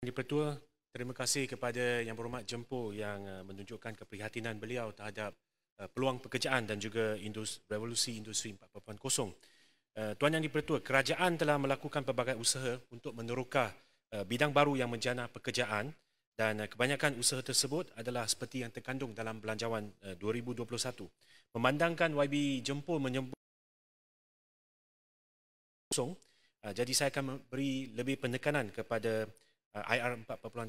Di-Pertua, terima kasih kepada Yang Berhormat Jempol yang menunjukkan keprihatinan beliau terhadap peluang pekerjaan dan juga revolusi industri 4.0. Tuan Yang Di-Pertua, kerajaan telah melakukan pelbagai usaha untuk meneroka bidang baru yang menjana pekerjaan dan kebanyakan usaha tersebut adalah seperti yang terkandung dalam Belanjawan 2021. Memandangkan YB Jempol menyebut kosong, jadi saya akan beri lebih penekanan kepada IR 4.0.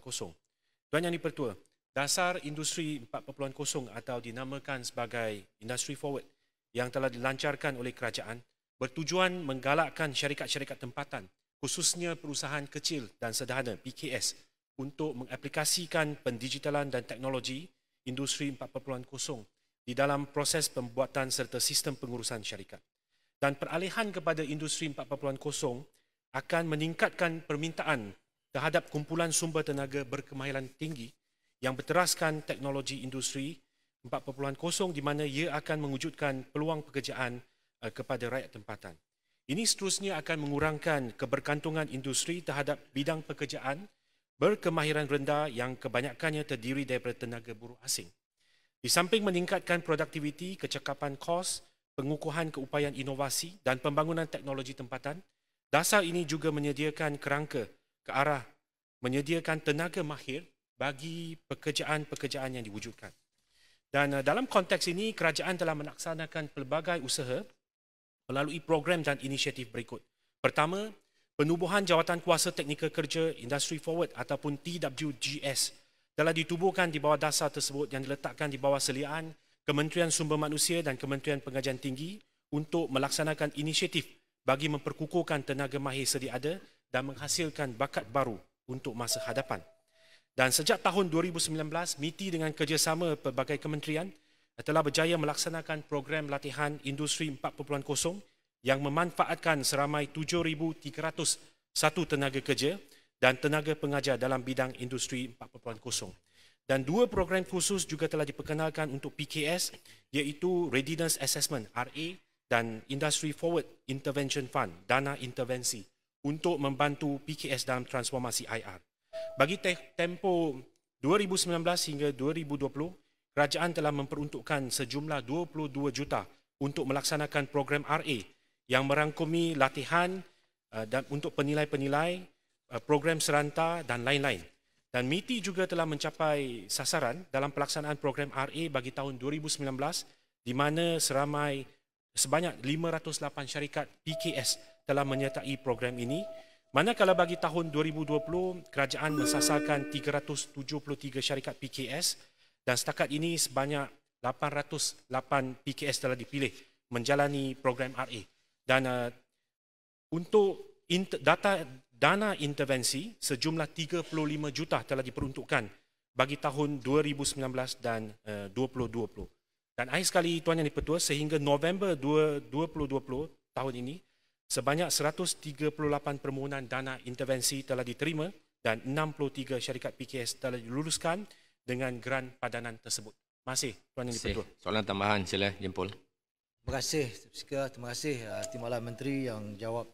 Tuan Yang Di-Pertua, dasar industri 4.0 atau dinamakan sebagai Industry Forward yang telah dilancarkan oleh kerajaan bertujuan menggalakkan syarikat-syarikat tempatan, khususnya perusahaan kecil dan sederhana PKS untuk mengaplikasikan pendigitalan dan teknologi industri 4.0 di dalam proses pembuatan serta sistem pengurusan syarikat. Dan peralihan kepada industri 4.0 akan meningkatkan permintaan terhadap kumpulan sumber tenaga berkemahiran tinggi yang berteraskan teknologi industri 4.0 di mana ia akan mewujudkan peluang pekerjaan kepada rakyat tempatan. Ini seterusnya akan mengurangkan kebergantungan industri terhadap bidang pekerjaan berkemahiran rendah yang kebanyakannya terdiri daripada tenaga buruh asing. Di samping meningkatkan produktiviti, kecekapan kos, pengukuhan keupayaan inovasi dan pembangunan teknologi tempatan, dasar ini juga menyediakan kerangka ke arah menyediakan tenaga mahir bagi pekerjaan-pekerjaan yang diwujudkan. Dan dalam konteks ini, kerajaan telah melaksanakan pelbagai usaha melalui program dan inisiatif berikut. Pertama, penubuhan Jawatan Kuasa Teknikal Kerja Industry Forward ataupun TWGS telah ditubuhkan di bawah dasar tersebut yang diletakkan di bawah seliaan Kementerian Sumber Manusia dan Kementerian Pengajian Tinggi untuk melaksanakan inisiatif bagi memperkukuhkan tenaga mahir sedia ada dan menghasilkan bakat baru untuk masa hadapan. Dan sejak tahun 2019, MITI dengan kerjasama pelbagai kementerian telah berjaya melaksanakan program latihan Industri 4.0 yang memanfaatkan seramai 7,301 tenaga kerja dan tenaga pengajar dalam bidang Industri 4.0. Dan dua program khusus juga telah diperkenalkan untuk PKS iaitu Readiness Assessment RA dan Industry Forward Intervention Fund Dana Intervensi untuk membantu PKS dalam transformasi IR. Bagi tempoh 2019 hingga 2020, kerajaan telah memperuntukkan sejumlah 22 juta untuk melaksanakan program RA yang merangkumi latihan dan untuk penilai-penilai, program seranta dan lain-lain. Dan MITI juga telah mencapai sasaran dalam pelaksanaan program RA bagi tahun 2019 di mana sebanyak 508 syarikat PKS telah menyertai program ini. Manakala bagi tahun 2020, kerajaan mensasarkan 373 syarikat PKS dan setakat ini sebanyak 808 PKS telah dipilih menjalani program RA. Dan untuk dana intervensi sejumlah 35 juta telah diperuntukkan bagi tahun 2019 dan 2020. Dan akhir sekali Tuan Yang Di-Pertua, sehingga November 2020 tahun ini, sebanyak 138 permohonan dana intervensi telah diterima dan 63 syarikat PKS telah diluluskan dengan geran padanan tersebut. Terima kasih Tuan Yang Di-Pertua. Soalan tambahan sila Jempol. Terima kasih Speaker, terima kasih Timbalan Menteri yang jawab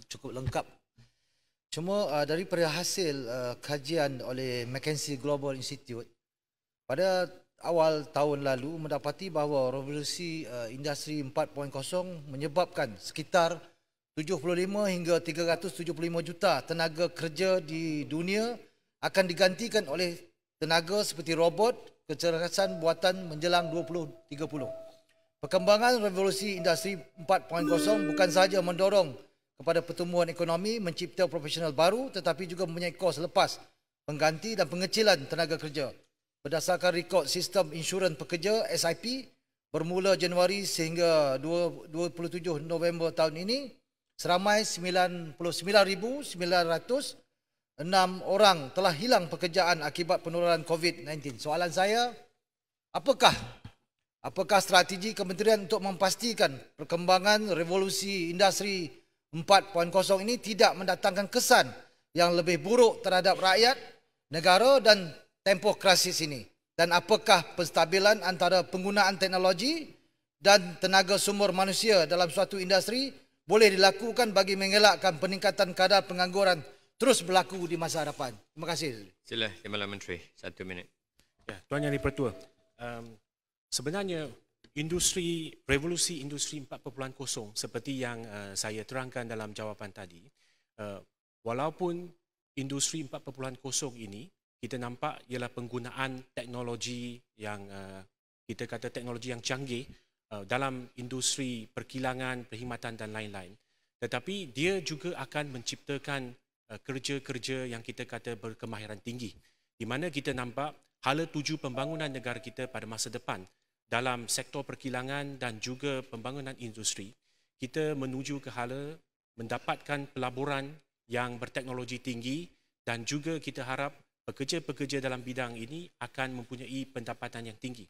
cukup lengkap. Cuma daripada hasil kajian oleh McKinsey Global Institute pada awal tahun lalu mendapati bahawa revolusi industri 4.0 menyebabkan sekitar 75 hingga 375 juta tenaga kerja di dunia akan digantikan oleh tenaga seperti robot, kecerdasan buatan menjelang 2030. Perkembangan revolusi industri 4.0 bukan sahaja mendorong kepada pertumbuhan ekonomi, mencipta profesional baru tetapi juga mempunyai kos lepas, pengganti dan pengecilan tenaga kerja. Berdasarkan rekod sistem insurans pekerja SIP bermula Januari sehingga 27 November tahun ini, seramai 99,906 orang telah hilang pekerjaan akibat penularan COVID-19. Soalan saya, apakah strategi kementerian untuk memastikan perkembangan revolusi industri 4.0 ini tidak mendatangkan kesan yang lebih buruk terhadap rakyat, negara dan tempoh krisis ini? Dan apakah penstabilan antara penggunaan teknologi dan tenaga sumber manusia dalam suatu industri boleh dilakukan bagi mengelakkan peningkatan kadar pengangguran terus berlaku di masa hadapan. Terima kasih. Sila Timbalan Menteri, 1 minit. Ya, Tuan Yang Dipertua, sebenarnya revolusi industri 4.0 seperti yang saya terangkan dalam jawapan tadi, walaupun industri 4.0 ini kita nampak ialah penggunaan teknologi yang kita kata teknologi yang canggih dalam industri perkilangan, perkhidmatan dan lain-lain. Tetapi dia juga akan menciptakan kerja-kerja yang kita kata berkemahiran tinggi, di mana kita nampak hala tuju pembangunan negara kita pada masa depan dalam sektor perkilangan dan juga pembangunan industri, kita menuju ke hala mendapatkan pelaburan yang berteknologi tinggi dan juga kita harap pekerja-pekerja dalam bidang ini akan mempunyai pendapatan yang tinggi.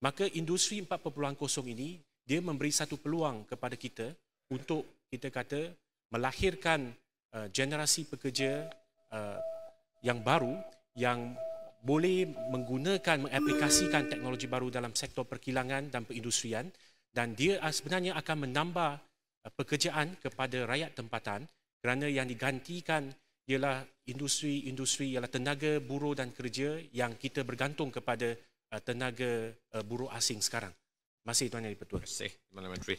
Maka industri 4.0 ini dia memberi satu peluang kepada kita untuk kita kata melahirkan generasi pekerja yang baru yang boleh menggunakan, mengaplikasikan teknologi baru dalam sektor perkilangan dan perindustrian, dan dia sebenarnya akan menambah pekerjaan kepada rakyat tempatan kerana yang digantikan ialah industri-industri, ialah tenaga buruh dan kerja yang kita bergantung kepada tenaga buruh asing sekarang. Terima kasih Tuan Yang Dipertua. Terima kasih Timbalan Menteri.